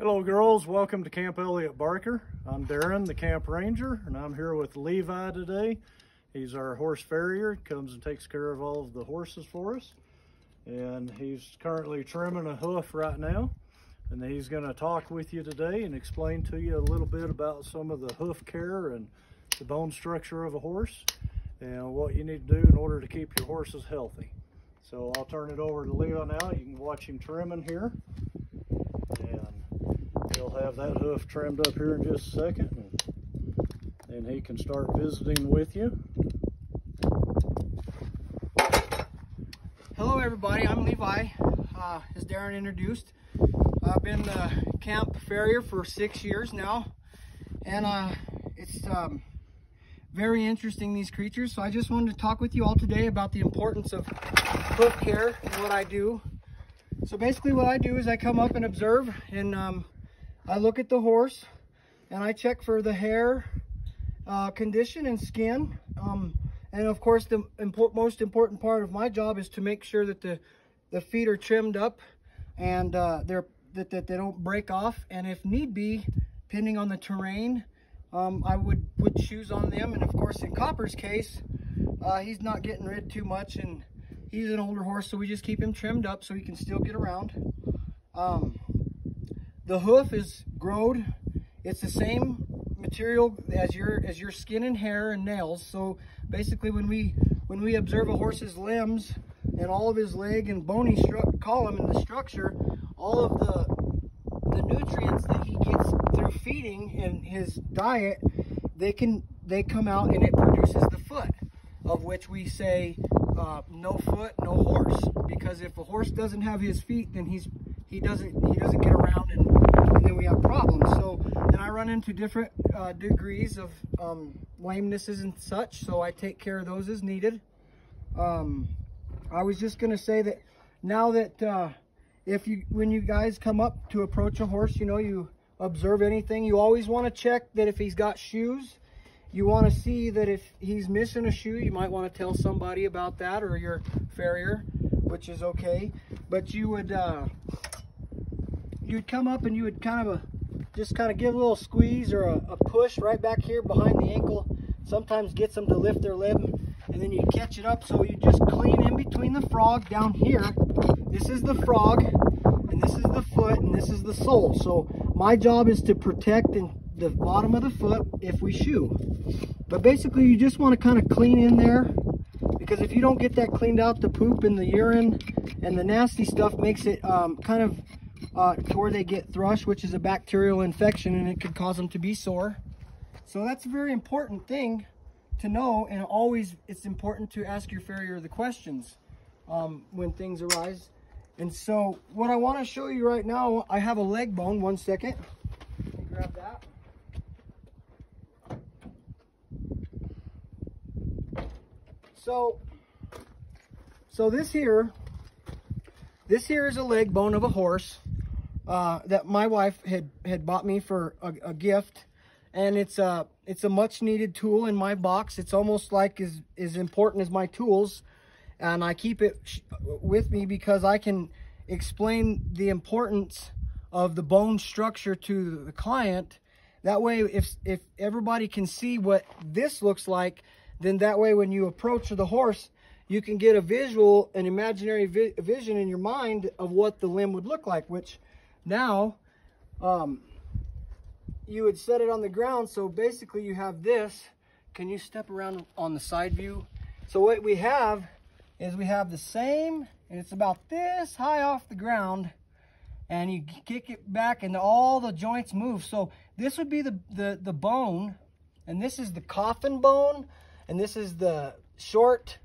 Hello girls, welcome to Camp Elliott Barker. I'm Darren, the camp ranger, and I'm here with Levi today. He's our horse farrier. He comes and takes care of all of the horses for us. And he's currently trimming a hoof right now. And he's going to talk with you today and explain to you a little bit about some of the hoof care and the bone structure of a horse and what you need to do in order to keep your horses healthy. So I'll turn it over to Levi now. You can watch him trimming here. And he'll have that hoof trimmed up here in just a second, and he can start visiting with you. Hello everybody, I'm Levi, as Darren introduced. I've been the camp farrier for 6 years now, and it's very interesting, these creatures. So I just wanted to talk with you all today about the importance of hoof care and what I do. So basically what I do is I come up and observe, and I look at the horse and I check for the hair condition and skin. And of course, the most important part of my job is to make sure that the feet are trimmed up and that they don't break off. And if need be, depending on the terrain, I would put shoes on them. And of course, in Copper's case, he's not getting rid too much, and he's an older horse, so we just keep him trimmed up so he can still get around. The hoof is growed. It's the same material as your skin and hair and nails. So basically, when we observe a horse's limbs and all of his leg and bony column and the structure, all of the nutrients that he gets through feeding and his diet, they come out and it produces the foot, of which we say no foot, no horse. Because if a horse doesn't have his feet, then he doesn't get around, and then we have problems. So then I run into different degrees of lamenesses and such, so I take care of those as needed. I was just going to say that now that when you guys come up to approach a horse, you observe anything, you always want to check that if he's got shoes. You want to see that if he's missing a shoe, you might want to tell somebody about that, or your farrier, which is okay. But you would you'd come up and you would just kind of give a little squeeze or a push right back here behind the ankle. Sometimes gets them to lift their limb, and then you catch it up. So you just clean in between the frog down here. This is the frog, and this is the foot, and this is the sole. So my job is to protect the bottom of the foot if we shoe. But basically, you just want to kind of clean in there, because if you don't get that cleaned out, the poop and the urine and the nasty stuff makes it to where they get thrush, which is a bacterial infection, and it could cause them to be sore. So that's a very important thing to know, and always it's important to ask your farrier the questions when things arise. And so what I want to show you right now, I have a leg bone. One second. Let me grab that. So this here is a leg bone of a horse that my wife had bought me for a gift, and it's a much needed tool in my box. It's almost like as important as my tools, and I keep it with me because I can explain the importance of the bone structure to the client. That way, if everybody can see what this looks like, then that way when you approach the horse, you can get an imaginary vision in your mind of what the limb would look like, which now you would set it on the ground. So basically you have this. Can you step around on the side view? So what we have is we have the same, and it's about this high off the ground, and you kick it back and all the joints move. So this would be the bone, and this is the coffin bone, and this is the short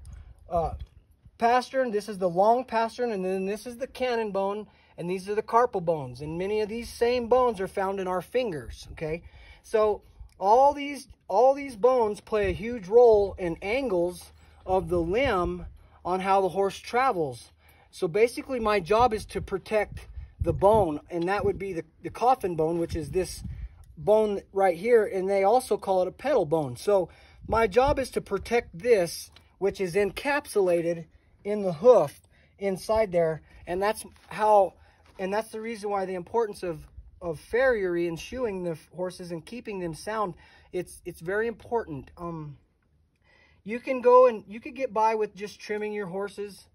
pastern, this is the long pastern, and then this is the cannon bone, and these are the carpal bones. And many of these same bones are found in our fingers, okay? So all these bones play a huge role in angles of the limb on how the horse travels. So basically my job is to protect the bone, and that would be the coffin bone, which is this bone right here, and they also call it a pedal bone. So my job is to protect this, which is encapsulated in the hoof inside there, and that's the reason why the importance of farriery and shoeing the horses and keeping them sound, it's very important. You can go and you could get by with just trimming your horses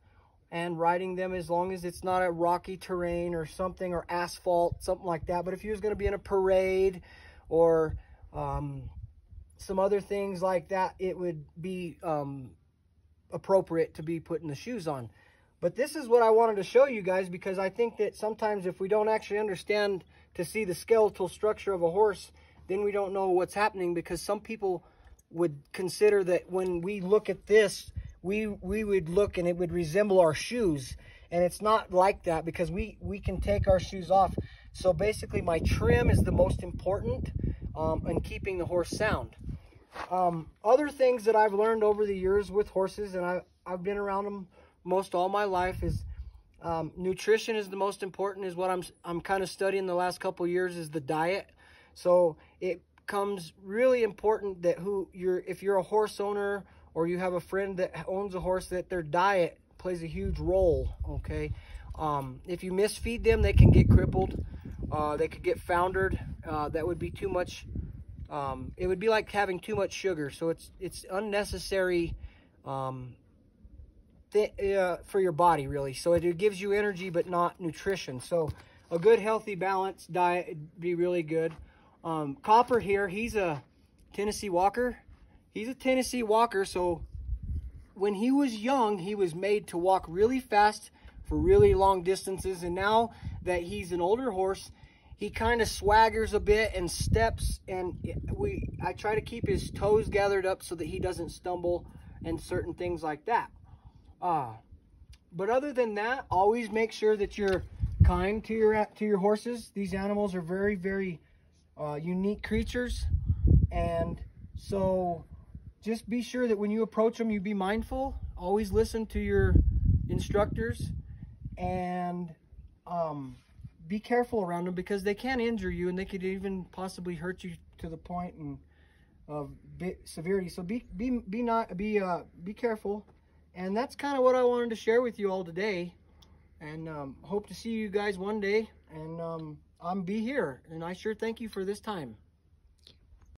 and riding them as long as it's not a rocky terrain or something, or asphalt, something like that. But if you was going to be in a parade or some other things like that, it would be appropriate to be putting the shoes on. But this is what I wanted to show you guys, because I think that sometimes if we don't actually understand to see the skeletal structure of a horse, then we don't know what's happening, because some people would consider that when we look at this, we would look and it would resemble our shoes. And it's not like that, because we can take our shoes off. So basically my trim is the most important in keeping the horse sound. Other things that I've learned over the years with horses, and I've been around them most all my life, is nutrition is the most important, is what I'm kind of studying the last couple of years, is the diet. So it comes really important that if you're a horse owner or you have a friend that owns a horse, that their diet plays a huge role, okay? If you misfeed them, they can get crippled. They could get foundered. That would be too much. It would be like having too much sugar. So it's unnecessary for your body, really. So it gives you energy, but not nutrition. So a good, healthy, balanced diet would be really good. Copper here, he's a Tennessee Walker. He's a Tennessee Walker, so when he was young, he was made to walk really fast for really long distances. And now that he's an older horse, he kind of swaggers a bit and steps, and I try to keep his toes gathered up so that he doesn't stumble and certain things like that. But other than that, always make sure that you're kind to your horses. These animals are very, very unique creatures, and so just be sure that when you approach them, you be mindful. Always listen to your instructors, and be careful around them, because they can injure you, and they could even possibly hurt you to the point of severity. So be careful. And that's kind of what I wanted to share with you all today. And hope to see you guys one day. And I'm be here. And I sure thank you for this time.